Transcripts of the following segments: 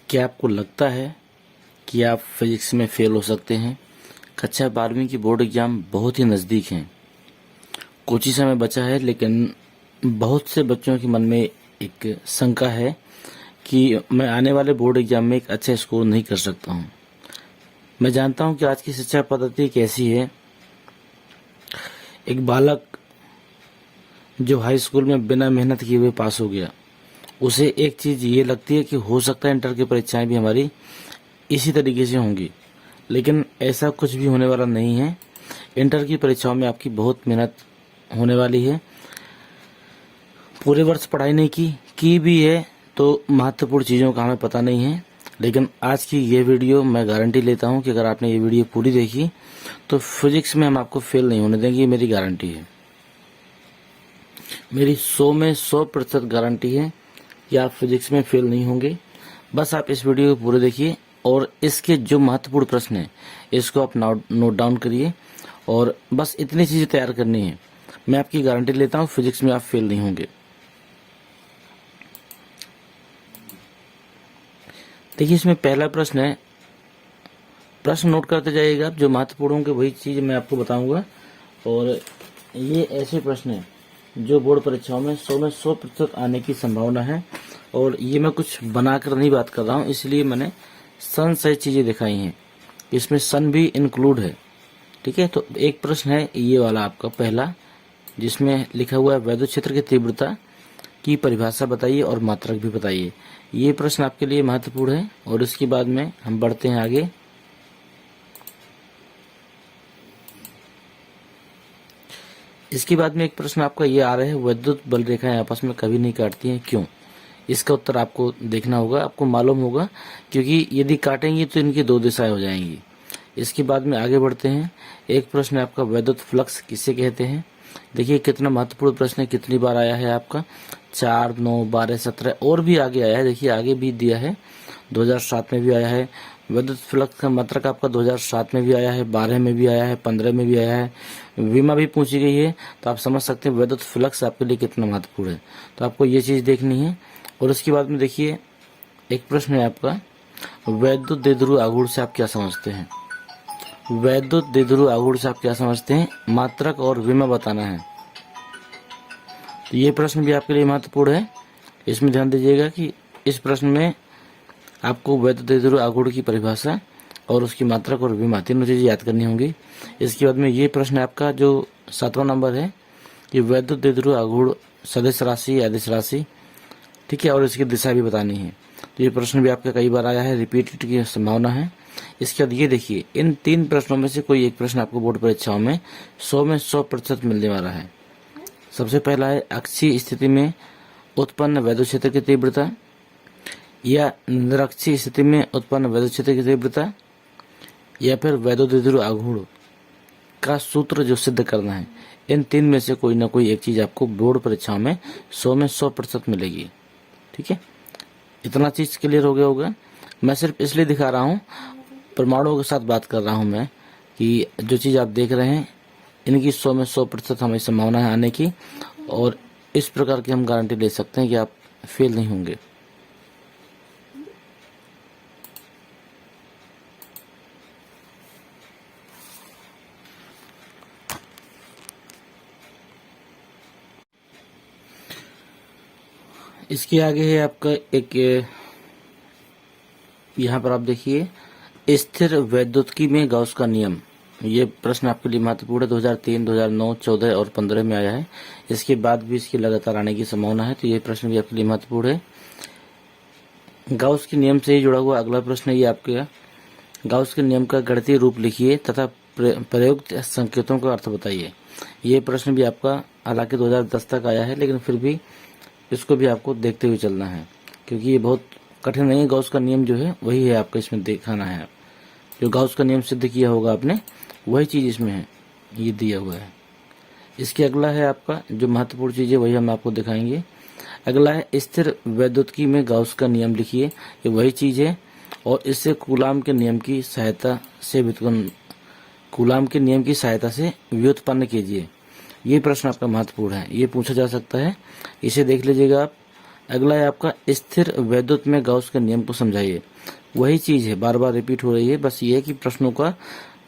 क्या आपको लगता है कि आप फिजिक्स में फेल हो सकते हैं? कक्षा 12वीं की बोर्ड एग्जाम बहुत ही नज़दीक हैं। कुछ ही समय बचा है, लेकिन बहुत से बच्चों के मन में एक शंका है कि मैं आने वाले बोर्ड एग्जाम में एक अच्छा स्कोर नहीं कर सकता हूं। मैं जानता हूं कि आज की शिक्षा पद्धति कैसी है। एक बालक जो हाई स्कूल में बिना मेहनत किए हुए पास हो गया, उसे एक चीज़ ये लगती है कि हो सकता है इंटर की परीक्षाएं भी हमारी इसी तरीके से होंगी, लेकिन ऐसा कुछ भी होने वाला नहीं है। इंटर की परीक्षाओं में आपकी बहुत मेहनत होने वाली है। पूरे वर्ष पढ़ाई नहीं की भी है तो महत्वपूर्ण चीज़ों का हमें पता नहीं है, लेकिन आज की ये वीडियो मैं गारंटी लेता हूँ कि अगर आपने ये वीडियो पूरी देखी तो फिजिक्स में हम आपको फेल नहीं होने देंगे। ये मेरी गारंटी है, मेरी 100 में 100% गारंटी है कि आप फिजिक्स में फेल नहीं होंगे। बस आप इस वीडियो को पूरे देखिए और इसके जो महत्वपूर्ण प्रश्न हैं इसको आप नोट डाउन करिए और बस इतनी चीज़ें तैयार करनी है। मैं आपकी गारंटी लेता हूँ फिजिक्स में आप फेल नहीं होंगे। देखिए, इसमें पहला प्रश्न है, प्रश्न नोट करते जाइएगा आप। जो महत्वपूर्ण होंगे वही चीज़ मैं आपको बताऊंगा और ये ऐसे प्रश्न हैं जो बोर्ड परीक्षाओं में 100 में 100% आने की संभावना है। और ये मैं कुछ बनाकर नहीं बात कर रहा हूँ, इसलिए मैंने सन सहित चीज़ें दिखाई हैं। इसमें सन भी इंक्लूड है, ठीक है। तो एक प्रश्न है ये वाला आपका पहला, जिसमें लिखा हुआ है वैद्युत क्षेत्र की तीव्रता की परिभाषा बताइए और मात्रक भी बताइए। ये प्रश्न आपके लिए महत्वपूर्ण है और इसके बाद में हम बढ़ते हैं आगे। इसके बाद में एक प्रश्न आपका ये आ रहा है, वैद्युत बल रेखाएं आपस में कभी नहीं काटती हैं, क्यों? इसका उत्तर आपको देखना होगा, आपको मालूम होगा, क्योंकि यदि काटेंगी तो इनकी दो दिशाएं हो जाएंगी। इसके बाद में आगे बढ़ते हैं। एक प्रश्न है आपका, वैद्युत फ्लक्स किसे कहते हैं? देखिए कितना महत्वपूर्ण प्रश्न है, कितनी बार आया है आपका, 4, 9, 12, 17 और भी आगे आया है। देखिए आगे भी दिया है, 2007 में भी आया है। वैद्युत फ्लक्स का मात्रक आपका 2007 में भी आया है, 12 में भी आया है, 15 में भी आया है, विमा भी पूछी गई है। तो आप समझ सकते हैं वैद्युत फ्लक्स आपके लिए कितना महत्वपूर्ण है। तो आपको ये चीज़ देखनी है। और उसके बाद में देखिए एक प्रश्न है आपका, वैद्युत द्विध्रुव आघूर्ण से आप क्या समझते हैं? वैद्युत द्विध्रुव आघूर्ण से आप क्या समझते हैं? मात्रक और विमा बताना है। तो ये प्रश्न भी आपके लिए महत्वपूर्ण है। इसमें ध्यान दीजिएगा कि इस प्रश्न में आपको वैद्युत द्विध्रुव आघूर्ण की परिभाषा और उसकी मात्रक और विमा तीनों चीजें याद करनी होंगी। इसके बाद में ये प्रश्न है आपका जो 7वां नंबर है, कि वैद्युत द्विध्रुव आघूर्ण सदिश राशि या अदिश राशि, ठीक है, और इसकी दिशा भी बतानी है। तो ये प्रश्न भी आपका कई बार आया है, रिपीटेड की संभावना है। इसके बाद ये देखिए, इन 3 प्रश्नों में से कोई एक प्रश्न आपको बोर्ड परीक्षाओं में 100 में 100% मिलने वाला है। सबसे पहला है, अक्षीय स्थिति में उत्पन्न वैद्युत क्षेत्र की तीव्रता, या निरक्षीय स्थिति में उत्पन्न वैद्युत क्षेत्र की तीव्रता, या फिर वैद्युत द्विध्रुव आघूर्ण का सूत्र जो सिद्ध करना है। इन 3 में से कोई ना कोई एक चीज आपको बोर्ड परीक्षाओं में 100 में 100% मिलेगी, ठीक है। इतना चीज क्लियर हो गया होगा। मैं सिर्फ इसलिए दिखा रहा हूँ, प्रमाणों के साथ बात कर रहा हूँ मैं, कि जो चीज आप देख रहे हैं इनकी 100 में 100% हमें संभावना है आने की, और इस प्रकार की हम गारंटी ले सकते हैं कि आप फेल नहीं होंगे। इसके आगे है आपका एक, यहाँ पर आप देखिए, स्थिर वैद्युतिकी में गाउस का नियम। ये प्रश्न आपके लिए महत्वपूर्ण है, 2003, 2009, 14 और 15 में आया है। इसके बाद भी इसकी लगातार आने की संभावना है, तो ये प्रश्न भी आपके लिए महत्वपूर्ण है। गाउस के नियम से ही जुड़ा हुआ अगला प्रश्न है ये आपके, गाउस के नियम का गणितीय रूप लिखिए तथा प्रयुक्त संकेतों का अर्थ बताइए। ये प्रश्न भी आपका हालांकि 2010 तक आया है, लेकिन फिर भी इसको भी आपको देखते हुए चलना है, क्योंकि ये बहुत कठिन नहीं है। गाउस का नियम जो है वही है आपका इसमें दिखाना है। जो गाउस का नियम सिद्ध किया होगा आपने, वही चीज इसमें है, ये दिया हुआ है। इसके अगला है आपका जो महत्वपूर्ण चीज है वही हम आपको दिखाएंगे। अगला है, स्थिर वैद्युतिकी में गाउस का नियम लिखिए। ये वही चीज है और इससे कूलाम के नियम की सहायता से व्युत्पन्न कीजिए। ये प्रश्न आपका महत्वपूर्ण है, ये पूछा जा सकता है, इसे देख लीजिएगा आप। अगला है आपका स्थिर वैद्युत में गाउस के नियम को समझाइए। वही चीज है, बार बार रिपीट हो रही है, बस ये है कि प्रश्नों का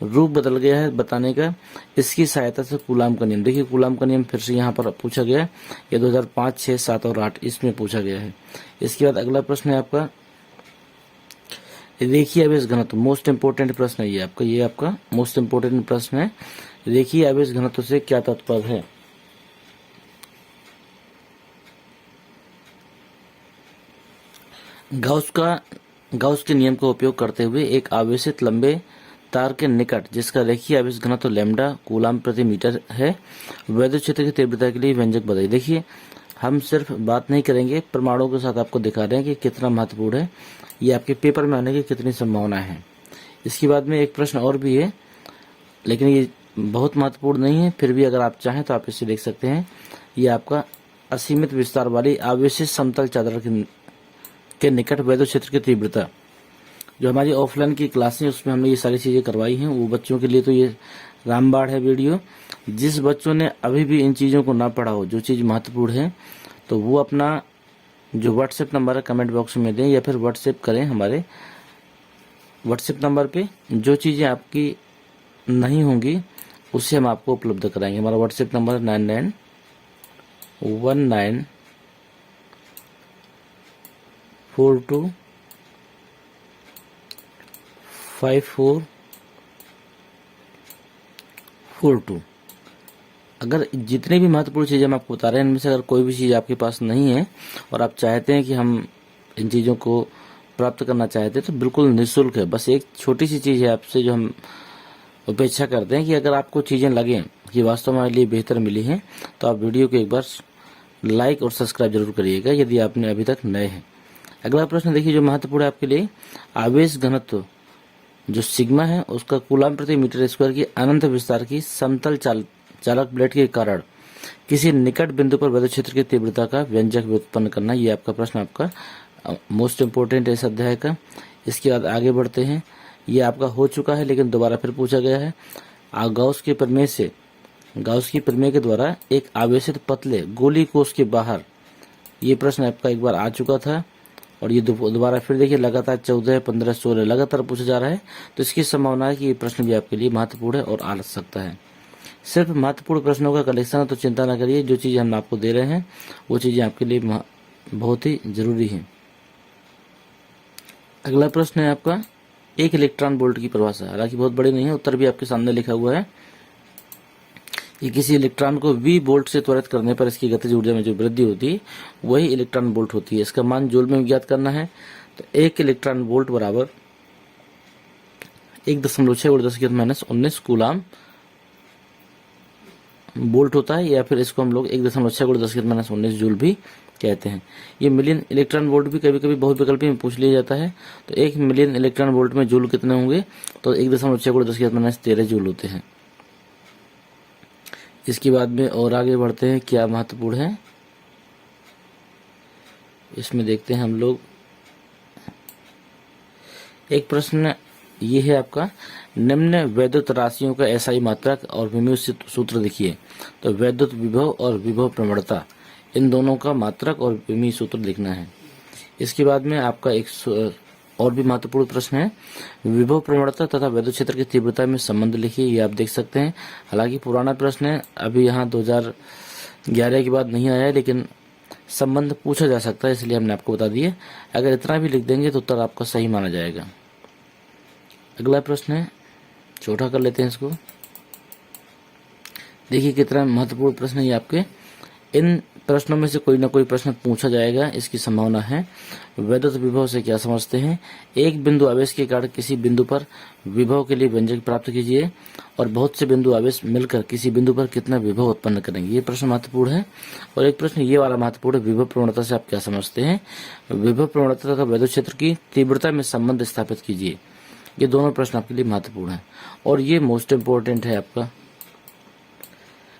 रूप बदल गया है बताने का। इसकी सहायता से कूलाम का नियम, देखिए कूलाम का नियम फिर से यहाँ पर पूछा गया है। ये 2005, 6, 7 और 8 इसमें पूछा गया है। इसके बाद अगला प्रश्न है आपका रेखीय आवेश घनत्व। मोस्ट इंपोर्टेंट प्रश्न है ये आपका, ये आपका मोस्ट इंपोर्टेंट प्रश्न है। रेखीय आवेश घनत्व से क्या तात्पर्य है? गाउस के नियम का उपयोग करते हुए एक आवेशित लंबे तार के निकट जिसका रेखीय आवेश घनत्व लैम्डा कूलाम प्रति मीटर है, वैद्युत क्षेत्र की तीव्रता के लिए व्यंजक बताइए। देखिए हम सिर्फ बात नहीं करेंगे, प्रमाणों के साथ आपको दिखा रहे हैं कि कितना महत्वपूर्ण है, ये आपके पेपर में आने की कितनी संभावना है। इसके बाद में एक प्रश्न और भी है, लेकिन ये बहुत महत्वपूर्ण नहीं है, फिर भी अगर आप चाहें तो आप इसे देख सकते हैं। ये आपका असीमित विस्तार वाली आवेशित समतल चादर के निकट वैद्युत क्षेत्र की तीव्रता। जो हमारी ऑफलाइन की क्लासें उसमें हमने ये सारी चीजें करवाई हैं, वो बच्चों के लिए तो ये रामबाण है वीडियो। जिस बच्चों ने अभी भी इन चीजों को ना पढ़ा हो, जो चीज महत्वपूर्ण है, तो वो अपना जो व्हाट्सएप नंबर है कमेंट बॉक्स में दें या फिर व्हाट्सएप करें हमारे व्हाट्सएप नंबर पे। जो चीजें आपकी नहीं होंगी उसे हम आपको उपलब्ध कराएंगे। हमारा व्हाट्सएप नंबर है 99425442। अगर जितनी भी महत्वपूर्ण चीजें हम आपको बता रहे हैं इनमें से अगर कोई भी चीज आपके पास नहीं है और आप चाहते हैं कि हम इन चीजों को प्राप्त करना चाहते हैं तो बिल्कुल निःशुल्क है। बस एक छोटी सी चीज है आपसे जो हम अपेक्षा करते हैं कि अगर आपको चीजें लगें कि वास्तव में हमारे लिए बेहतर मिली हैं तो आप वीडियो को एक बार लाइक और सब्सक्राइब जरूर करिएगा यदि आपने अभी तक नए हैं। अगला प्रश्न देखिए जो महत्वपूर्ण है आपके लिए, आवेश घनत्व जो सिग्मा है उसका कूलाम प्रति मीटर स्क्वायर की अनंत विस्तार की समतल चालक प्लेट के कारण किसी निकट बिंदु पर वैद्युत क्षेत्र की तीव्रता का व्यंजक व्युत्पन्न करना। ये आपका प्रश्न आपका मोस्ट इंपोर्टेंट है इस अध्याय का। इसके बाद आगे बढ़ते हैं, ये आपका हो चुका है लेकिन दोबारा फिर पूछा गया है। गाउस के प्रमेय के द्वारा एक आवेशित पतले गोली कोष के बाहर, ये प्रश्न आपका एक बार आ चुका था और ये दोबारा फिर देखिए लगातार 14, 15, 16 लगातार पूछा जा रहा है। तो इसकी संभावना है कि ये प्रश्न भी आपके लिए महत्वपूर्ण है और आ सकता है। सिर्फ महत्वपूर्ण प्रश्नों का कलेक्शन है तो चिंता न करिए, जो चीजें हम आपको दे रहे हैं वो चीजें आपके लिए बहुत ही जरूरी है। अगला प्रश्न है आपका एक इलेक्ट्रॉन वोल्ट की परिभाषा। हालांकि बहुत बड़ी नहीं है, उत्तर भी आपके सामने लिखा हुआ है। ये किसी इलेक्ट्रॉन को V वोल्ट से त्वरित करने पर इसकी गतिज ऊर्जा में जो वृद्धि होती है वही इलेक्ट्रॉन वोल्ट होती है। इसका मान जूल में ज्ञात करना है। तो 1 इलेक्ट्रॉन वोल्ट बराबर 1.6 × 10⁻⁻19 कूलाम वोल्ट होता है, या फिर इसको हम लोग 1.6 × 10⁻⁻19 जूल भी कहते हैं। ये मिलियन इलेक्ट्रॉन वोल्ट भी कभी कभी बहुविकल्पी में पूछ लिया जाता है। तो 1 मिलियन इलेक्ट्रॉन वोल्ट में जूल कितने होंगे? तो 1.6 × 10⁻13 जूल होते हैं। इसके बाद में और आगे बढ़ते हैं, क्या महत्वपूर्ण है इसमें देखते हैं हम लोग। एक प्रश्न ये है आपका, निम्न वैद्युत राशियों का एसआई मात्रक और विमीय सूत्र लिखिए। तो वैद्युत विभव और विभव प्रवणता, इन दोनों का मात्रक और विमीय सूत्र लिखना है। इसके बाद में आपका एक और भी महत्वपूर्ण प्रश्न है, विभव प्रवणता तथा वैद्युत क्षेत्र की तीव्रता में संबंध लिखिए। ये आप देख सकते हैं, हालांकि पुराना प्रश्न है, अभी यहाँ 2011 के बाद नहीं आया है, लेकिन संबंध पूछा जा सकता है इसलिए हमने आपको बता दिया। अगर इतना भी लिख देंगे तो उत्तर आपका सही माना जाएगा। अगला प्रश्न है, छोटा कर लेते हैं इसको। देखिए कितना महत्वपूर्ण प्रश्न है ये आपके। इन प्रश्नों में से कोई ना कोई प्रश्न पूछा जाएगा, इसकी संभावना है। वैद्युत विभव से क्या समझते हैं? एक बिंदु आवेश के कारण किसी बिंदु पर विभव के लिए व्यंजक प्राप्त कीजिए और बहुत से बिंदु आवेश मिलकर किसी बिंदु पर कितना विभव उत्पन्न करेंगे। ये प्रश्न महत्वपूर्ण है। और एक प्रश्न ये वाला महत्वपूर्ण है, विभव प्रवणता से आप क्या समझते हैं? विभव प्रवणता तथा वैद्युत क्षेत्र की तीव्रता में संबंध स्थापित कीजिए। ये दोनों प्रश्न आपके लिए महत्वपूर्ण है। और ये मोस्ट इंपोर्टेंट है आपका,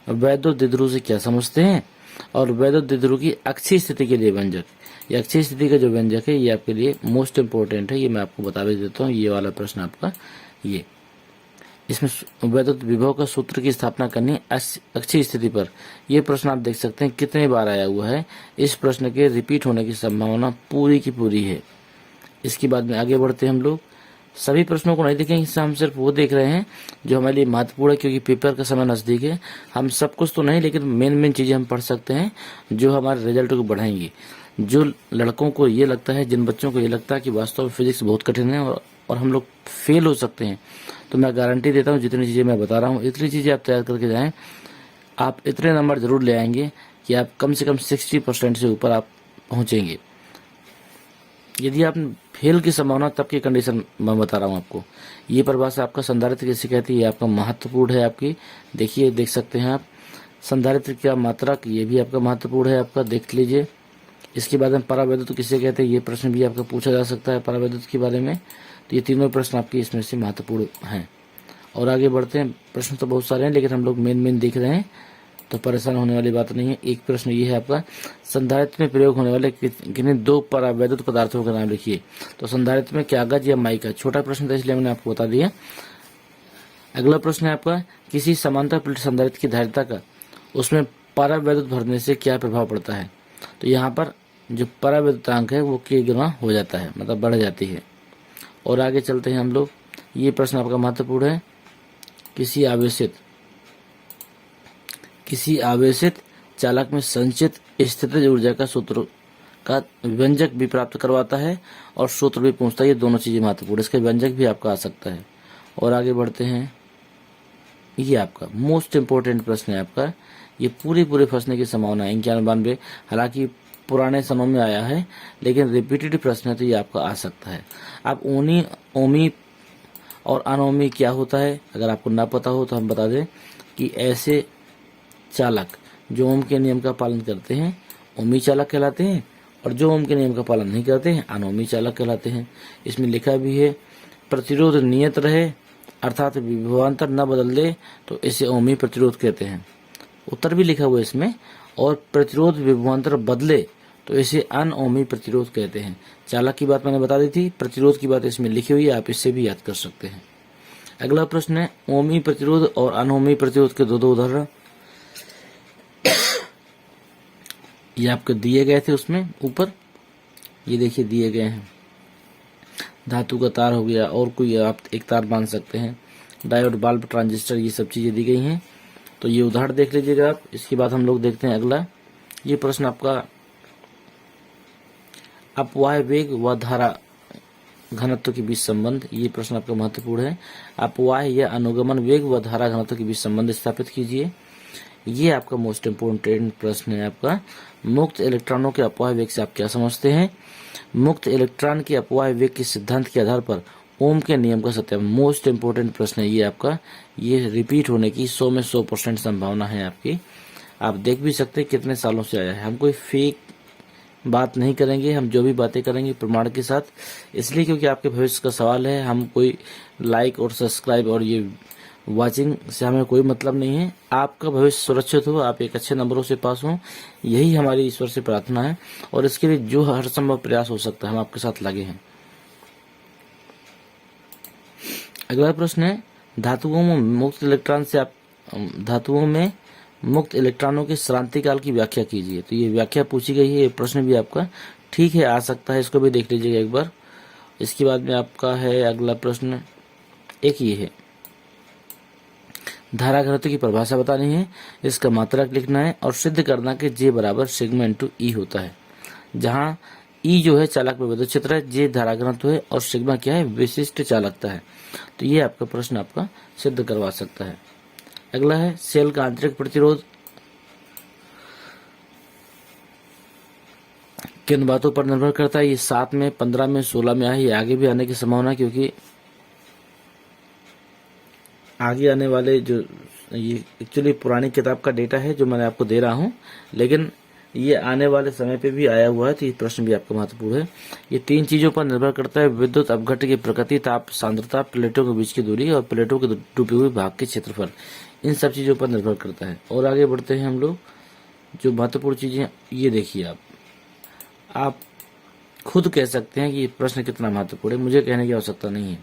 वैद्युत द्विध्रुव से क्या समझते हैं? और वैद्युत द्विध्रुव की अक्षीय स्थिति के लिए व्यंजक, ये अक्षीय स्थिति का जो व्यंजक है ये आपके लिए मोस्ट इंपोर्टेंट है। ये मैं आपको बता भी देता हूँ, ये वाला प्रश्न आपका ये। इसमें वैद्युत विभव का सूत्र की स्थापना करनी है अक्षीय स्थिति पर। यह प्रश्न आप देख सकते हैं कितने बार आया हुआ है। इस प्रश्न के रिपीट होने की संभावना पूरी की पूरी है। इसके बाद में आगे बढ़ते हैं हम लोग। सभी प्रश्नों को नहीं देखेंगे, इससे हम सिर्फ वो देख रहे हैं जो हमारे लिए महत्वपूर्ण है, क्योंकि पेपर का समय नजदीक है। हम सब कुछ तो नहीं, लेकिन मेन चीजें हम पढ़ सकते हैं जो हमारे रिजल्ट को बढ़ाएंगी। जो लड़कों को ये लगता है, जिन बच्चों को ये लगता है कि वास्तव में फिजिक्स बहुत कठिन है और हम लोग फेल हो सकते हैं, तो मैं गारंटी देता हूँ जितनी चीजें मैं बता रहा हूँ इतनी चीजें आप तैयार करके जाएं, आप इतने नंबर जरूर ले आएंगे कि आप कम से कम 60% से ऊपर आप पहुंचेंगे। यदि आप फेल की संभावना तब की कंडीशन मैं बता रहा हूँ आपको। ये परिभाषा आपका संधारित्र किसे कहती है, ये आपका महत्वपूर्ण है आपकी। देखिए, देख सकते हैं आप संधारित्र का मात्रक, ये भी आपका महत्वपूर्ण है आपका, देख लीजिए। इसके बाद में परावैद्युत किसे कहते हैं, ये प्रश्न भी आपका पूछा जा सकता है परावैद्युत के बारे में। तो ये तीनों प्रश्न आपके इसमें से महत्वपूर्ण हैं। और आगे बढ़ते हैं। प्रश्न तो बहुत सारे हैं, लेकिन हम लोग मेन देख रहे हैं, तो परेशान होने वाली बात नहीं है। एक प्रश्न ये है आपका, संधारित्र में प्रयोग होने वाले किन्हीं दो परावैद्युत पदार्थों का नाम लिखिए। तो संधारित्र में कागज या माइका, छोटा प्रश्न था इसलिए मैंने आपको बता दिया। अगला प्रश्न है आपका, किसी समांतर प्लेट संधारित्र की धारिता का उसमें परावैद्युत भरने से क्या प्रभाव पड़ता है। तो यहाँ पर जो परावैद्युतांक है वो k गुना हो जाता है, मतलब बढ़ जाती है। और आगे चलते हैं हम लोग। ये प्रश्न आपका महत्वपूर्ण है, किसी आवेशित चालक में संचित स्थितिज ऊर्जा का सूत्र का व्यंजक भी प्राप्त करवाता है और सूत्र भी पूछता है। ये दोनों चीजें महत्वपूर्ण, इसका व्यंजक भी आपका आ सकता है। और आगे बढ़ते हैं। ये आपका मोस्ट इंपोर्टेंट प्रश्न है आपका, ये पूरी फंसने की संभावना है 91। हालांकि पुराने समय में आया है, लेकिन रिपीटेड प्रश्न है तो ये आपका आ सकता है। आप ओमी और अनोमी क्या होता है, अगर आपको ना पता हो तो हम बता दें कि ऐसे चालक जो ओम के नियम का पालन करते हैं ओमी चालक कहलाते हैं, और जो ओम के नियम का पालन नहीं करते हैं अनोमी चालक कहलाते हैं। इसमें लिखा भी है, प्रतिरोध नियत रहे अर्थात विभवांतर न बदल दे तो इसे ओमी प्रतिरोध कहते हैं। उत्तर भी लिखा हुआ है इसमें, और प्रतिरोध विभवांतर बदले तो इसे अनओमी प्रतिरोध कहते हैं। चालक की बात मैंने बता दी थी, प्रतिरोध की बात इसमें लिखी हुई है, आप इससे भी याद कर सकते हैं। अगला प्रश्न है, ओमी प्रतिरोध और अनओमी प्रतिरोध के दो उदाहरण ये आपको दिए गए थे उसमें ऊपर, ये देखिए दिए गए हैं। धातु का तार हो गया, और कोई आप एक तार बांध सकते हैं, डायोड, बल्ब, ट्रांजिस्टर, ये सब चीजें दी गई हैं। तो ये उदाहरण देख लीजिएगा आप। इसके बाद हम लोग देखते हैं अगला। ये प्रश्न आपका, अपवाह वेग व धारा घनत्व के बीच संबंध, ये प्रश्न आपका महत्वपूर्ण है। अपवाह या अनुगमन वेग व धारा घनत्व के बीच संबंध स्थापित कीजिए। ये आपका मोस्ट इम्पोर्टेंट प्रश्न है आपका। मुक्त इलेक्ट्रॉनों के अपवाह वेग से आप क्या समझते हैं। मुक्त इलेक्ट्रॉन के अपवाह वेग के सिद्धांत के आधार पर ओम के नियम का सत्यापन, मोस्ट इम्पोर्टेंट प्रश्न है ये आपका। ये रिपीट होने की 100 में 100% संभावना है आपकी। आप देख भी सकते हैं कितने सालों से आया है। हम कोई फेक बात नहीं करेंगे, हम जो भी बातें करेंगे प्रमाण के साथ, इसलिए क्योंकि आपके भविष्य का सवाल है। हम कोई लाइक और सब्सक्राइब और ये वाचिंग से हमें कोई मतलब नहीं है। आपका भविष्य सुरक्षित हो, आप एक अच्छे नंबरों से पास हो, यही हमारी ईश्वर से प्रार्थना है। और इसके लिए जो हर संभव प्रयास हो सकता है हम आपके साथ लगे हैं। अगला प्रश्न है, धातुओं में मुक्त इलेक्ट्रॉनों के श्रांति काल की व्याख्या कीजिए। तो ये व्याख्या पूछी गई है। ये प्रश्न भी आपका ठीक है आ सकता है, इसको भी देख लीजिएगा एक बार। इसके बाद में आपका है अगला प्रश्न, एक ये है, धारा घनत्व की परिभाषा बतानी है, इसका मात्रक लिखना है और सिद्ध करना कि J बराबर सिग्मा इंटू ई होता है, जहां ई जो है चालक में विद्युत क्षेत्र है, J धारा घनत्व है और सिग्मा क्या है, विशिष्ट चालकता है। तो ये आपका प्रश्न आपका सिद्ध करवा सकता है। अगला है, सेल का आंतरिक प्रतिरोध किन बातों पर निर्भर करता है। ये 7 में, 15 में, 16 में आए, ये आगे भी आने की संभावना है, क्योंकि आगे आने वाले जो ये एक्चुअली पुरानी किताब का डेटा है जो मैंने आपको दे रहा हूं, लेकिन ये आने वाले समय पे भी आया हुआ है, तो ये प्रश्न भी आपका महत्वपूर्ण है। ये 3 चीजों पर निर्भर करता है, विद्युत अपघट्ट की प्रकृति, ताप सांद्रता, प्लेटों के बीच की दूरी और प्लेटों के डूबे हुए भाग के क्षेत्रफल, इन सब चीजों पर निर्भर करता है। और आगे बढ़ते हैं हम लोग। जो महत्वपूर्ण चीजें ये देखिए, आप खुद कह सकते हैं कि ये प्रश्न कितना महत्वपूर्ण है, मुझे कहने की आवश्यकता नहीं है।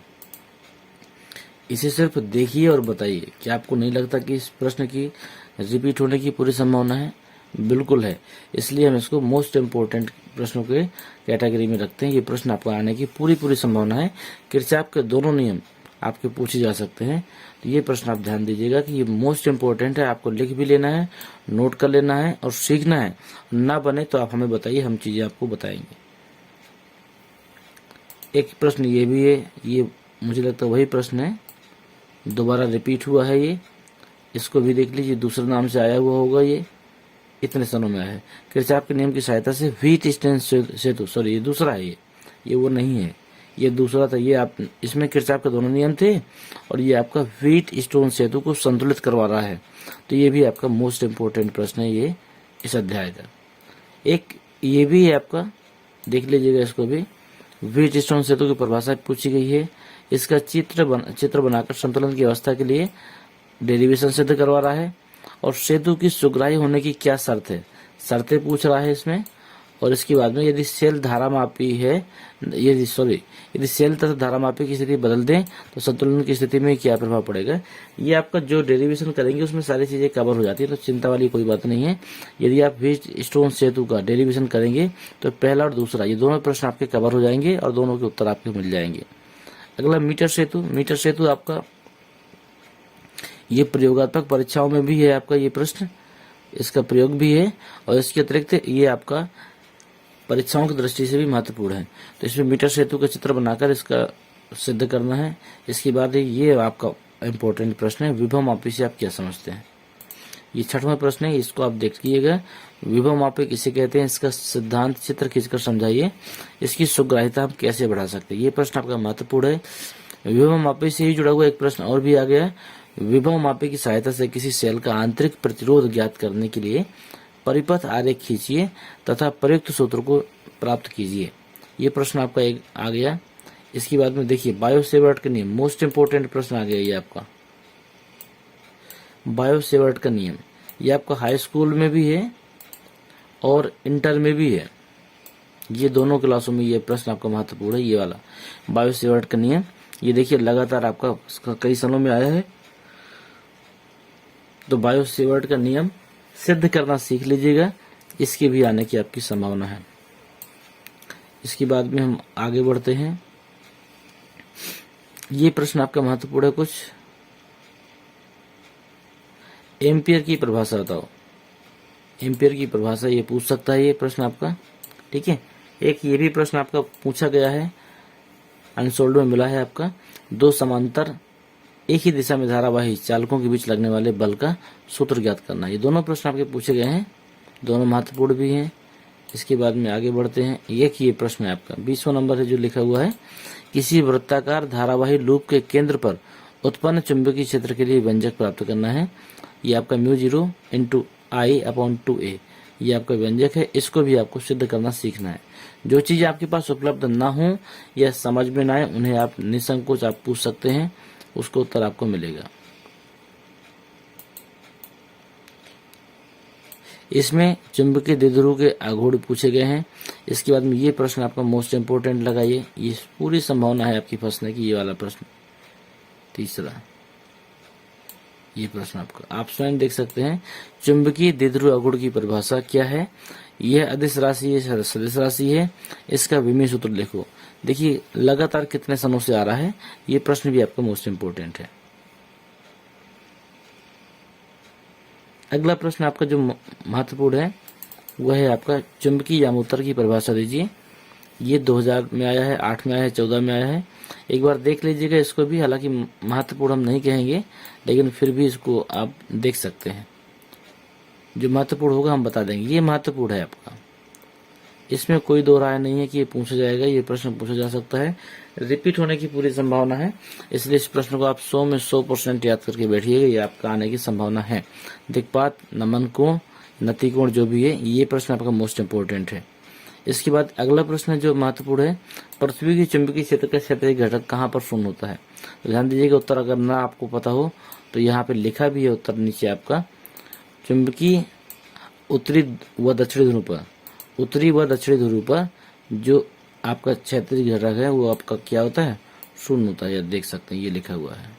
इसे सिर्फ देखिए और बताइए। क्या आपको नहीं लगता कि इस प्रश्न की रिपीट होने की पूरी संभावना है? बिल्कुल है। इसलिए हम इसको मोस्ट इम्पोर्टेंट प्रश्नों के कैटेगरी में रखते हैं। ये प्रश्न आपको आने की पूरी पूरी संभावना है। किरचॉफ के दोनों नियम आपके पूछे जा सकते हैं। तो ये प्रश्न आप ध्यान दीजिएगा कि ये मोस्ट इम्पोर्टेंट है। आपको लिख भी लेना है, नोट कर लेना है और सीखना है। ना बने तो आप हमें बताइए, हम चीजें आपको बताएंगे। एक प्रश्न ये भी है, ये मुझे लगता है वही प्रश्न है, दोबारा रिपीट हुआ है ये। इसको भी देख लीजिए, दूसरे नाम से आया हुआ होगा। ये इतने स्थानों में आया है। किरचॉफ के नियम की सहायता से व्हीट स्टोन सेतु, सॉरी ये दूसरा है, ये वो नहीं है, ये दूसरा था। ये आप इसमें किरचॉफ के दोनों नियम थे और ये आपका व्हीट स्टोन सेतु को संतुलित करवा रहा है। तो ये भी आपका मोस्ट इम्पोर्टेंट प्रश्न है ये इस अध्याय का। एक ये भी है आपका, देख लीजिएगा इसको भी। व्हीट स्टोन सेतु की परिभाषा पूछी गई है। इसका चित्र बनाकर संतुलन की अवस्था के लिए डेरिवेशन सिद्ध करवा रहा है। और सेतु की सुग्राही होने की क्या शर्त है, शर्तें पूछ रहा है इसमें। और इसके बाद में यदि सेल धारामापी है, यदि सेल तथा धारामापी की स्थिति बदल दें तो संतुलन की स्थिति में क्या प्रभाव पड़ेगा। ये आपका जो डेरिवेशन करेंगे उसमें सारी चीजें कवर हो जाती है, तो चिंता वाली कोई बात नहीं है। यदि आप व्हीट स्टोन सेतु का डेरिवेशन करेंगे तो पहला और दूसरा ये दोनों प्रश्न आपके कवर हो जाएंगे और दोनों के उत्तर आपके मिल जाएंगे। अगला मीटर सेतु। मीटर सेतु आपका ये प्रयोगात्मक परीक्षाओं में भी है आपका ये प्रश्न, इसका प्रयोग भी है और इसके अतिरिक्त ये आपका परीक्षाओं की दृष्टि से भी महत्वपूर्ण है। तो इसमें मीटर सेतु का चित्र बनाकर इसका सिद्ध करना है। इसके बाद ये आपका इम्पोर्टेंट प्रश्न है, विभव मापी से आप क्या समझते हैं। ये 6वां प्रश्न है, इसको आप देखिएगा। विभव मापी किसे कहते हैं, इसका सिद्धांत चित्र खींचकर समझाइए। इसकी सुग्राह्यता हम कैसे बढ़ा सकते हैं, ये प्रश्न आपका महत्वपूर्ण है। विभव मापी से ही जुड़ा हुआ एक प्रश्न और भी आ गया है। विभव मापी की सहायता से किसी सेल का आंतरिक प्रतिरोध ज्ञात करने के लिए परिपथ आरेख खींचिए तथा प्रयुक्त सूत्र को प्राप्त कीजिए। ये प्रश्न आपका एक आ गया। इसके बाद में देखिए बायो-सेवर्ट का नियम, मोस्ट इंपोर्टेंट प्रश्न आ गया ये आपका। बायो-सेवर्ट का नियम ये आपका हाई स्कूल में भी है और इंटर में भी है। ये दोनों क्लासों में ये प्रश्न आपका महत्वपूर्ण है। ये वाला बायो-सेवर्ट का नियम, ये देखिए लगातार आपका कई सालों में आया है। तो बायो-सेवर्ट का नियम सिद्ध करना सीख लीजिएगा, इसके भी आने की आपकी संभावना है। इसके बाद में हम आगे बढ़ते हैं। ये प्रश्न आपका महत्वपूर्ण है कुछ। एम्पियर की परिभाषा बताओ। एम्पियर की परिभाषा ये पूछ सकता है ये प्रश्न आपका, ठीक है। एक ये भी प्रश्न आपका पूछा गया है, अनसोल्ड में मिला है आपका। दो समांतर एक ही दिशा में धारावाही चालकों के बीच लगने वाले बल का सूत्र ज्ञात करना। ये दोनों प्रश्न आपके पूछे गए हैं, दोनों महत्वपूर्ण भी हैं। इसके बाद में आगे बढ़ते हैं। एक ये प्रश्न है आपका 20वां नंबर है जो लिखा हुआ है, किसी वृत्ताकार धारावाही लूप के केंद्र पर उत्पन्न चुंबकीय क्षेत्र के लिए व्यंजक प्राप्त करना है। ये आपका μ0 × I/2a ये आपका व्यंजक है। इसको भी आपको सिद्ध करना सीखना है। जो चीज आपके पास उपलब्ध ना हो या समझ में ना आए उन्हें आप निसंकोच आप पूछ सकते हैं, उसको उत्तर आपको मिलेगा। इसमें चुंबकीय द्विध्रुव के आघूर्ण पूछे गए हैं। इसके बाद में ये प्रश्न आपका मोस्ट इंपोर्टेंट लगाइए, ये पूरी संभावना है आपकी फंसने की। ये वाला प्रश्न तीसरा, ये प्रश्न आपका आप स्वयं देख सकते हैं। चुंबकीय द्विध्रुव आघूर्ण की परिभाषा क्या है। यह अदिश राशि है, सदिश राशि है। इसका विमीय सूत्र लिखो। देखिए लगातार कितने सनों से आ रहा है, ये प्रश्न भी आपका मोस्ट इंपोर्टेंट है। अगला प्रश्न आपका जो महत्वपूर्ण है वह है आपका चुंबकीय यामोत्तर की परिभाषा दीजिए। ये 2000 में आया है, 8 में आया है, 14 में आया है। एक बार देख लीजिएगा इसको भी, हालांकि महत्वपूर्ण हम नहीं कहेंगे लेकिन फिर भी इसको आप देख सकते हैं। जो महत्वपूर्ण होगा हम बता देंगे। ये महत्वपूर्ण है आपका, इसमें कोई दो राय नहीं है कि ये पूछा जाएगा, ये प्रश्न पूछा जा सकता है। रिपीट होने की पूरी संभावना है, इसलिए इस प्रश्न को आप 100 में 100% याद करके बैठिएगा, ये आपका आने की संभावना है। दिक्पात, नमन कोण, नतिकोण जो भी है, ये प्रश्न आपका मोस्ट इंपोर्टेंट है। इसके बाद अगला प्रश्न जो महत्वपूर्ण है, पृथ्वी के चुंबकीय क्षेत्र का क्षेत्रीय घटक कहाँ पर शून्य होता है। तो ध्यान दीजिएगा, उत्तर अगर ना आपको पता हो तो यहाँ पे लिखा भी है उत्तर नीचे आपका, चुंबकीय उत्तरी व दक्षिणी ध्रुव पर, उत्तरी व दक्षिणी ध्रुव पर जो आपका क्षेत्रीय घटक है वो आपका क्या होता है, शून्य होता है। देख सकते हैं ये लिखा हुआ है।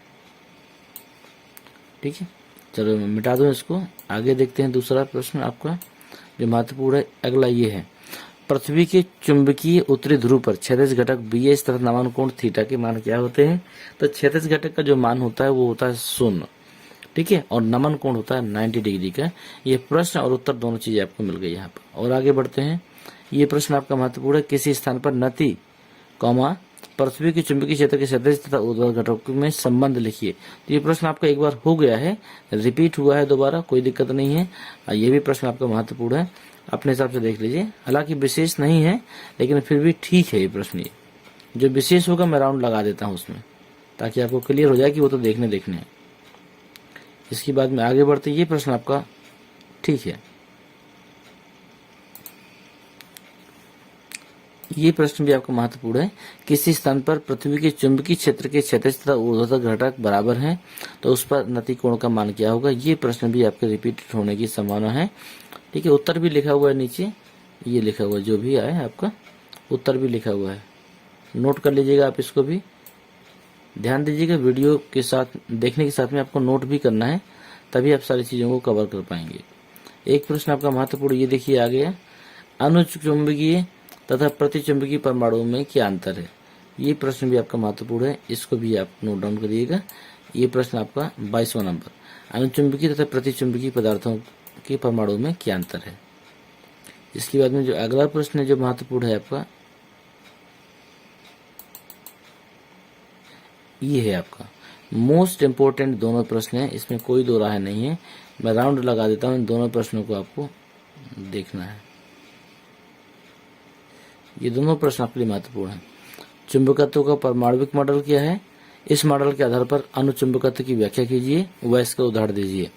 ठीक है, चलो मैं मिटा दूं इसको। आगे देखते हैं दूसरा प्रश्न आपका जो महत्वपूर्ण है। अगला ये है, पृथ्वी के चुंबकीय उत्तरी ध्रुव पर क्षैतिज घटक BS तथा नमन कोण थीटा के मान क्या होते हैं? तो क्षैतिज घटक का जो मान होता है वो होता है 0, ठीक है, और नमन कोण होता है 90 डिग्री का। ये प्रश्न और उत्तर दोनों चीजें आपको मिल गई यहाँ पर। और आगे बढ़ते हैं। ये प्रश्न आपका महत्वपूर्ण है, किसी स्थान पर नति कॉमा पृथ्वी के चुंबकीय क्षेत्र के क्षैतिज तथा ऊर्ध्वाधर घटकों में संबंध लिखिए। तो ये प्रश्न आपका एक बार हो गया है, रिपीट हुआ है दोबारा, कोई दिक्कत नहीं है। ये भी प्रश्न आपका महत्वपूर्ण है, अपने हिसाब से देख लीजिए। हालांकि विशेष नहीं है लेकिन फिर भी ठीक है ये प्रश्न। ये जो विशेष होगा मैं राउंड लगा देता हूँ उसमें, ताकि आपको क्लियर हो जाए कि वो तो देखने हैं। इसके बाद में आगे बढ़ते, ये प्रश्न आपका ठीक है। ये प्रश्न भी आपका महत्वपूर्ण है, किसी स्थान पर पृथ्वी के चुंबकीय क्षेत्र के क्षैतिज तथा ऊर्ध्वाधर घटक बराबर हैं तो उस पर नति कोण का मान क्या होगा? ये प्रश्न भी आपके रिपीट होने की संभावना है, ठीक है। उत्तर भी लिखा हुआ है नीचे, ये लिखा हुआ है, जो भी आए आपका उत्तर भी लिखा हुआ है, नोट कर लीजिएगा आप इसको भी। ध्यान दीजिएगा, वीडियो के साथ देखने के साथ में आपको नोट भी करना है, तभी आप सारी चीजों को कवर कर पाएंगे। एक प्रश्न आपका महत्वपूर्ण, ये देखिए आ गया, अनुचुंबकीय तथा प्रतिचुंबकीय परमाणुओं में क्या अंतर है? ये प्रश्न भी आपका महत्वपूर्ण है, इसको भी आप नोट डाउन करिएगा। ये प्रश्न आपका 22वां नंबर, अनुचुंबकीय तथा प्रतिचुंबकीय पदार्थों के परमाणुओं में क्या अंतर है। इसके बाद में जो अगला प्रश्न है जो महत्वपूर्ण है आपका, ये है आपका मोस्ट इंपोर्टेंट दोनों प्रश्न है, इसमें कोई दो राय नहीं है। मैं राउंड लगा देता हूं, इन दोनों प्रश्नों को आपको देखना है। ये दोनों प्रश्न आपके लिए महत्वपूर्ण है। चुंबकत्व का परमाणविक मॉडल क्या है? इस मॉडल के आधार पर अनुचुंबकत्व की व्याख्या कीजिए व इसका उदाहरण दीजिए।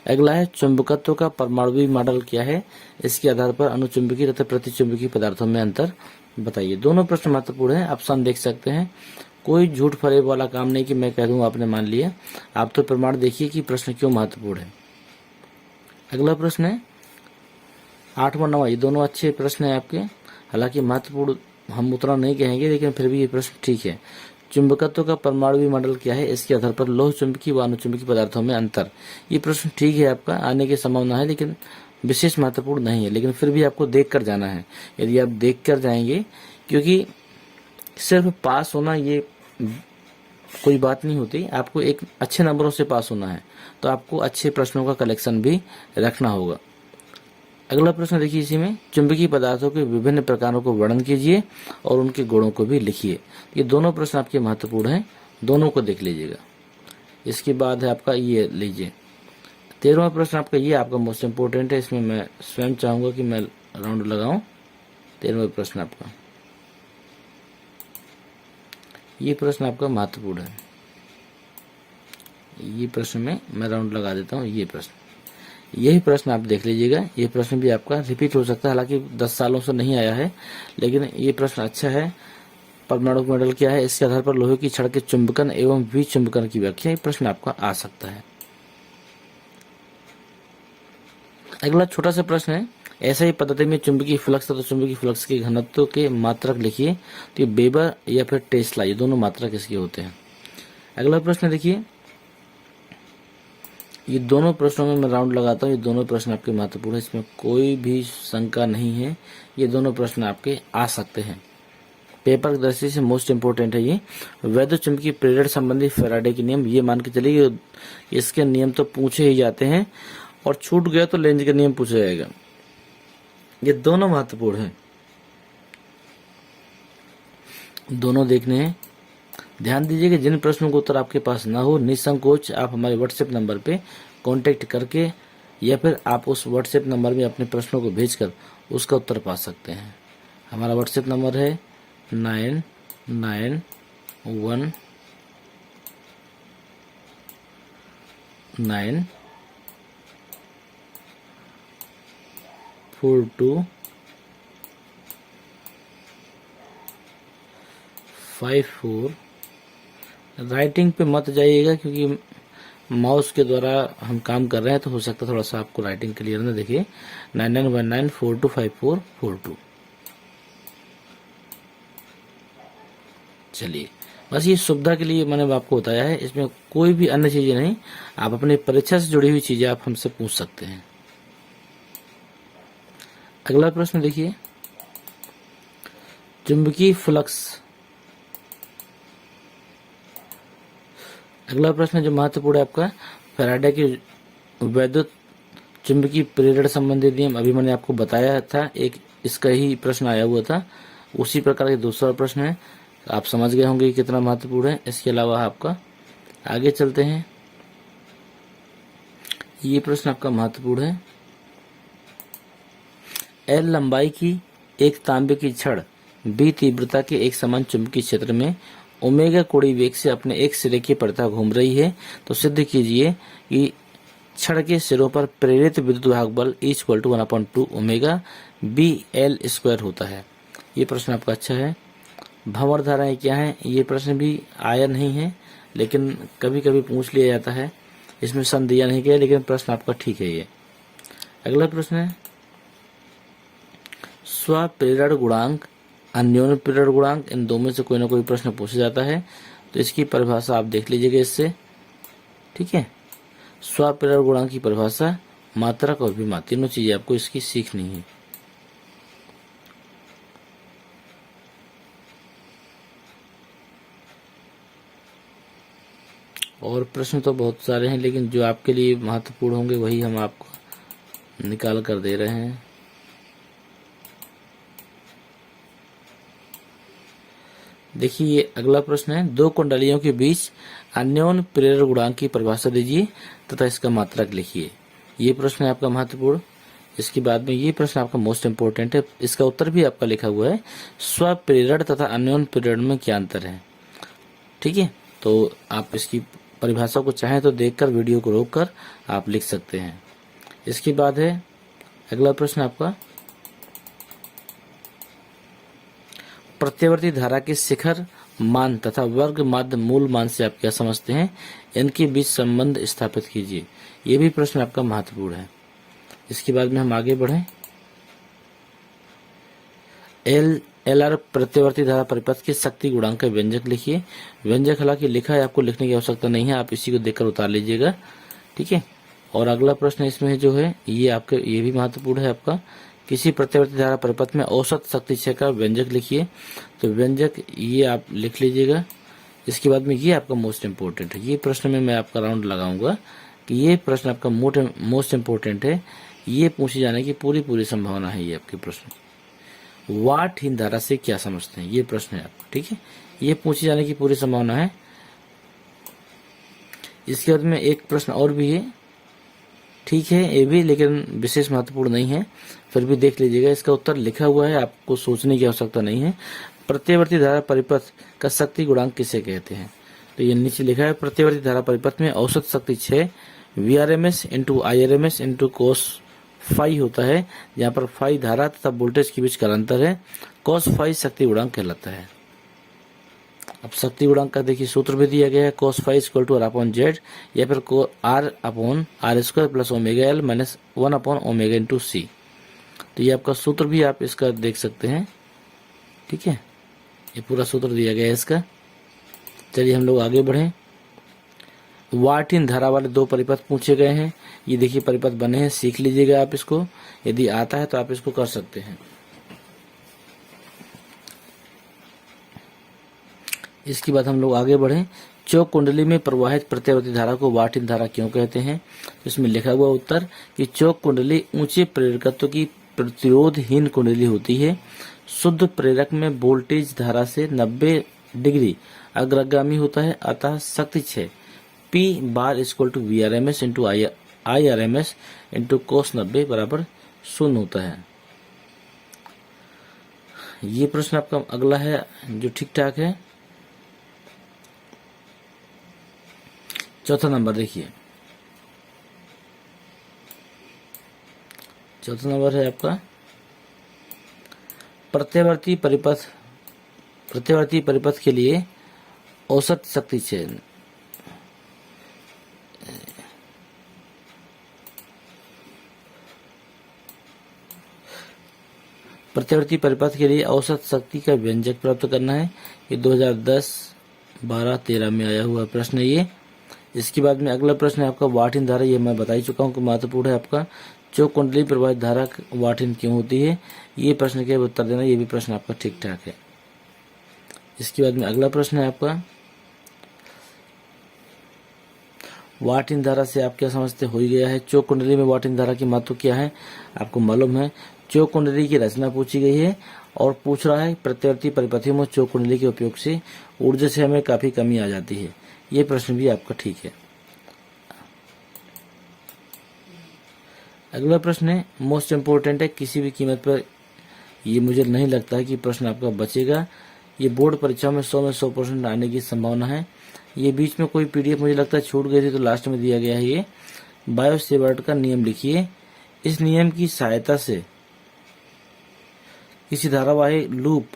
अगला है, चुंबकत्व का परमाणविक मॉडल क्या है? इसके आधार पर अनुचुंबकीय तथा प्रतिचुंबकीय पदार्थों में अंतर बताइए। दोनों प्रश्न महत्वपूर्ण है, आप सामने देख सकते हैं। कोई झूठ फरेब वाला काम नहीं कि मैं कह दूं आपने मान लिया, आप तो प्रमाण देखिए कि प्रश्न क्यों महत्वपूर्ण है। अगला प्रश्न है 8वां 9वां, ये दोनों अच्छे प्रश्न है आपके, हालांकि महत्वपूर्ण हम उतना नहीं कहेंगे लेकिन फिर भी ये प्रश्न ठीक है। चुंबकत्व का परमाणु मॉडल क्या है? इसके आधार पर लोह चुंबकीय व अनुचुंबकीय पदार्थों में अंतर। ये प्रश्न ठीक है, आपका आने की संभावना है लेकिन विशेष महत्वपूर्ण नहीं है, लेकिन फिर भी आपको देख कर जाना है। यदि आप देख कर जाएंगे, क्योंकि सिर्फ पास होना ये कोई बात नहीं होती, आपको एक अच्छे नंबरों से पास होना है, तो आपको अच्छे प्रश्नों का कलेक्शन भी रखना होगा। अगला प्रश्न देखिए, इसी में चुंबकीय पदार्थों के विभिन्न प्रकारों को वर्णन कीजिए और उनके गुणों को भी लिखिए। ये दोनों प्रश्न आपके महत्वपूर्ण हैं, दोनों को देख लीजिएगा। इसके बाद है आपका ये लीजिए 13वां प्रश्न आपका, ये आपका मोस्ट इंपोर्टेंट है, इसमें मैं स्वयं चाहूंगा कि मैं राउंड लगाऊं। 13वां प्रश्न आपका, ये प्रश्न आपका महत्वपूर्ण है, ये प्रश्न में मैं राउंड लगा देता हूं। ये प्रश्न, यही प्रश्न आप देख लीजिएगा। ये प्रश्न भी आपका रिपीट हो सकता है, हालांकि 10 सालों से नहीं आया है, लेकिन ये प्रश्न अच्छा है। परमाणु मॉडल क्या है? इसके आधार पर लोहे की छड़ के चुंबकन एवं विचुंबकन की व्याख्या, ये प्रश्न आपका आ सकता है। अगला छोटा सा प्रश्न है, ऐसा ही पद्धति में चुंबकीय फ्लक्स तथा चुंबकीय फ्लक्स के घनत्व के मात्रक लिखिए। तो ये वेबर या फिर टेस्ला, ये दोनों मात्रक इसके होते हैं। अगला प्रश्न देखिए, ये दोनों प्रश्नों में मैं राउंड लगाता हूँ। ये दोनों प्रश्न आपके महत्वपूर्ण है, इसमें कोई भी शंका नहीं है, ये दोनों प्रश्न आपके आ सकते हैं। पेपर की दृष्टि से मोस्ट इंपोर्टेंट है ये। वैद्युत चुंबकीय प्रेरण संबंधी फैराडे के नियम, ये मान के चलिए इसके नियम तो पूछे ही जाते हैं, और छूट गया तो लेंज का नियम पूछा जाएगा। ये दोनों महत्वपूर्ण है, दोनों देखने हैं। ध्यान दीजिए कि जिन प्रश्नों का उत्तर आपके पास ना हो, निसंकोच आप हमारे व्हाट्सएप नंबर पे कांटेक्ट करके या फिर आप उस व्हाट्सएप नंबर में अपने प्रश्नों को भेजकर उसका उत्तर पा सकते हैं। हमारा व्हाट्सएप नंबर है 99142554। राइटिंग पे मत जाइएगा क्योंकि माउस के द्वारा हम काम कर रहे हैं, तो हो सकता है थोड़ा सा आपको राइटिंग क्लियर ना देखिए। 9919425442। चलिए, बस ये सुविधा के लिए मैंने आपको बताया है, इसमें कोई भी अन्य चीजें नहीं। आप अपने परीक्षा से जुड़ी हुई चीजें आप हमसे पूछ सकते हैं। अगला प्रश्न देखिए, चुंबकीय फ्लक्स। अगला प्रश्न जो महत्वपूर्ण है आपका, फैराडे की वैद्युत चुंबकीय प्रेरण संबंधी नियम। अभी मैंने आपको बताया था, एक इसका ही प्रश्न आया हुआ था, उसी प्रकार का दूसरा प्रश्न है। आप समझ गए होंगे कि कितना महत्वपूर्ण है। इसके अलावा आपका आगे चलते हैं, ये प्रश्न आपका महत्वपूर्ण है। एल लंबाई की एक तांबे की छड़ बी तीव्रता के एक समान चुंबकीय क्षेत्र में ओमेगा कोणीय वेग से अपने एक सिरे की प्रथा घूम रही है, तो सिद्ध कीजिए कि छड़ के सिरों पर प्रेरित विद्युत वाहक बल equal to 1/2 omega B L square होता है। ये प्रश्न आपका अच्छा है। भंवर धाराएं क्या है, ये प्रश्न भी आया नहीं है, लेकिन कभी कभी पूछ लिया जाता है। इसमें सन दिया नहीं गया, लेकिन प्रश्न आपका ठीक है। ये अगला प्रश्न है, स्वप्रेरण गुणांक, अन्योन्य प्रेरण गुणांक, इन दो में से कोई ना कोई प्रश्न पूछा जाता है, तो इसकी परिभाषा आप देख लीजिएगा इससे, ठीक है। स्वप्रेरण गुणांक की परिभाषा, मात्रक और विमा, तीनों चीजें आपको इसकी सीखनी है। और प्रश्न तो बहुत सारे हैं, लेकिन जो आपके लिए महत्वपूर्ण होंगे वही हम आपको निकाल कर दे रहे हैं। देखिए, ये अगला प्रश्न है, दो कुंडलियों के बीच अन्योन्य प्रेरण गुणांक की परिभाषा दीजिए तथा इसका मात्रक लिखिए। ये प्रश्न है आपका महत्वपूर्ण। इसके बाद में ये प्रश्न आपका मोस्ट इंपोर्टेंट है, इसका उत्तर भी आपका लिखा हुआ है, स्वप्रेरण तथा अन्योन्य प्रेरण में क्या अंतर है, ठीक है। तो आप इसकी परिभाषा को चाहें तो देखकर वीडियो को रोककर आप लिख सकते हैं। इसके बाद है अगला प्रश्न आपका, प्रत्यावर्ती धारा के शिखर मान तथा वर्ग माध्य मूल मान से आप क्या समझते हैं, इनके बीच संबंध स्थापित कीजिए। ये भी प्रश्न आपका महत्वपूर्ण है। इसके बाद में हम आगे बढ़ें, एल आर प्रत्यावर्ती धारा परिपथ के शक्ति गुणांक का व्यंजक लिखिए। व्यंजक हालांकि लिखा है, आपको लिखने की आवश्यकता नहीं है, आप इसी को देखकर उतार लीजिएगा, ठीक है। और अगला प्रश्न इसमें जो है ये आपके, ये भी महत्वपूर्ण है आपका, किसी प्रत्यावर्ती धारा परिपथ में औसत शक्ति क्षय का व्यंजक लिखिए। तो व्यंजक ये आप लिख लीजिएगा। इसके बाद में ये आपका मोस्ट इंपोर्टेंट है, ये प्रश्न में मैं आपका राउंड लगाऊंगा कि ये प्रश्न आपका मोस्ट इंपोर्टेंट है, ये पूछे जाने की पूरी संभावना है। ये आपके प्रश्न, वाटहीन धारा से क्या समझते हैं, ये प्रश्न है आपका, ठीक है, ये पूछे जाने की पूरी संभावना है। इसके बाद में एक प्रश्न और भी है, ठीक है, ये भी लेकिन विशेष महत्वपूर्ण नहीं है, फिर भी देख लीजिएगा। इसका उत्तर लिखा हुआ है, आपको सोचने की आवश्यकता नहीं है। प्रत्यावर्ती धारा परिपथ का शक्ति गुणांक किसे कहते हैं, तो ये नीचे लिखा है, प्रत्यावर्ती धारा परिपथ में औसत शक्ति 6 VRMS into IRMS into cos phi होता है, जहाँ पर फाई धारा तथा वोल्टेज के बीच का अंतर है, कोस फाई शक्ति गुणांक कहलाता है। अब शक्ति गुणांक का देखिए सूत्र भी दिया गया है, cos phi equal to R/Z या फिर R/R² plus omega L minus 1/ओमेगा इंटू C। तो ये आपका सूत्र भी आप इसका देख सकते हैं, ठीक है, ये पूरा सूत्र दिया गया है इसका। चलिए हम लोग आगे बढ़ें। वाटहीन धारा वाले दो परिपथ पूछे गए हैं, ये देखिए परिपथ बने हैं, सीख लीजिएगा आप इसको, यदि आता है तो आप इसको कर सकते हैं। इसके बाद हम लोग आगे बढ़ें, चौक कुंडली में प्रवाहित प्रत्यावर्ती धारा को वाटहीन धारा क्यों कहते हैं, तो इसमें लिखा हुआ उत्तर कि चौक कुंडली ऊंचे प्रेरकत्व की प्रतिरोधहीन कुंडली होती है। शुद्ध प्रेरक में वोल्टेज धारा से 90 डिग्री अग्रगामी होता है, अतः शक्ति क्षय P bar equal to VRMS into IRMS into cos 90 बराबर 0 होता है। ये प्रश्न आपका अगला है जो ठीक ठाक है। चौथा नंबर देखिए, चौथा नंबर है आपका, प्रत्यावर्ती परिपथ के लिए औसत शक्ति क्षय। प्रत्यावर्ती परिपथ के लिए औसत शक्ति का व्यंजक प्राप्त करना है। ये 2010, 12, 13 में आया हुआ प्रश्न है ये। इसके बाद में अगला प्रश्न है आपका वाट इन धारा। ये मैं बता ही चुका हूँ कि महत्वपूर्ण है आपका। चौक कुंडली प्रवाहित धारा वाट इन क्यों होती है, ये प्रश्न के उत्तर देना। ये भी प्रश्न आपका ठीक ठाक है। इसके बाद में अगला प्रश्न है आपका वाट इन धारा से आप क्या समझते हो ही गया है। चौक कुंडली में वाट इन धारा की महत्व क्या है आपको मालूम है। चौक कुंडली की रचना पूछी गई है और पूछ रहा है प्रत्यावर्ती परिपथियों में चौक कुंडली के उपयोग से ऊर्जा से हमें काफी कमी आ जाती है। ये प्रश्न भी आपका ठीक है। अगला प्रश्न है मोस्ट इम्पोर्टेंट है, किसी भी कीमत पर ये मुझे नहीं लगता है कि प्रश्न आपका बचेगा। ये बोर्ड परीक्षा में 100 में 100% आने की संभावना है। ये बीच में कोई पीडीएफ मुझे लगता है छूट गई थी तो लास्ट में दिया गया है। ये बायो-सेवर्ट का नियम लिखिए। इस नियम की सहायता से किसी धारावाहिक लूप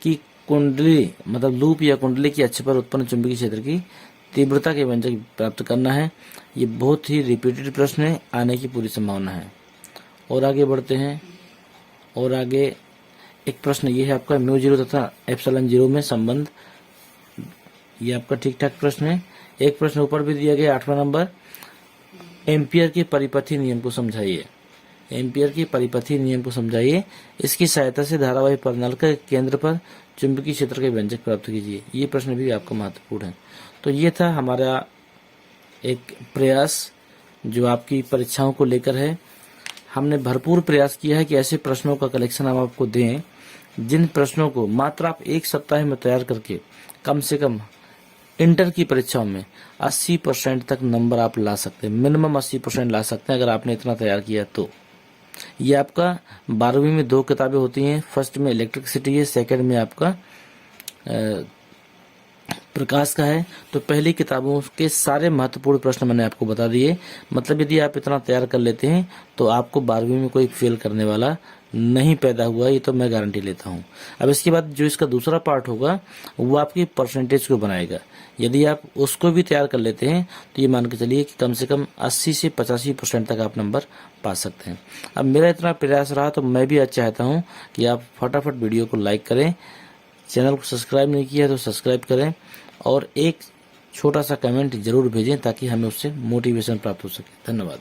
की कुंडली मतलब लूप या कुंडली की अक्ष पर उत्पन्न चुंबकीय क्षेत्र की तीव्रता के व्यंजक प्राप्त करना है। ये बहुत ही रिपीटेड प्रश्न है, आने की पूरी संभावना है। और आगे बढ़ते हैं। और आगे एक प्रश्न ये है आपका म्यू 0 तथा एप्सिलॉन 0 में संबंध। ये आपका ठीक ठाक प्रश्न है। एक प्रश्न ऊपर भी दिया गया 8वां नंबर, एम्पियर के परिपथी नियम को समझाइए। एम्पियर के परिपथी नियम को समझाइए। इसकी सहायता से धारावाही प्रणाली के केंद्र पर चुंबकीय क्षेत्र के व्यंजक प्राप्त कीजिए। ये प्रश्न भी आपका महत्वपूर्ण है। तो ये था हमारा एक प्रयास जो आपकी परीक्षाओं को लेकर है। हमने भरपूर प्रयास किया है कि ऐसे प्रश्नों का कलेक्शन हम आपको दें जिन प्रश्नों को मात्र आप एक सप्ताह में तैयार करके कम से कम इंटर की परीक्षाओं में 80% तक नंबर आप ला सकते हैं। मिनिमम 80% ला सकते हैं अगर आपने इतना तैयार किया तो। ये आपका 12वीं में 2 किताबें होती हैं। फर्स्ट में इलेक्ट्रिसिटी है, सेकंड में आपका प्रकाश का है। तो पहली किताबों के सारे महत्वपूर्ण प्रश्न मैंने आपको बता दिए। मतलब यदि आप इतना तैयार कर लेते हैं तो आपको 12वीं में कोई फेल करने वाला नहीं पैदा हुआ, ये तो मैं गारंटी लेता हूँ। अब इसके बाद जो इसका दूसरा पार्ट होगा वो आपकी परसेंटेज को बनाएगा। यदि आप उसको भी तैयार कर लेते हैं तो ये मान के चलिए कि कम से कम 80 से 85% तक आप नंबर पा सकते हैं। अब मेरा इतना प्रयास रहा तो मैं भी आज चाहता हूँ कि आप फटाफट वीडियो को लाइक करें, चैनल को सब्सक्राइब नहीं किया तो सब्सक्राइब करें और एक छोटा सा कमेंट जरूर भेजें ताकि हमें उससे मोटिवेशन प्राप्त हो सके। धन्यवाद।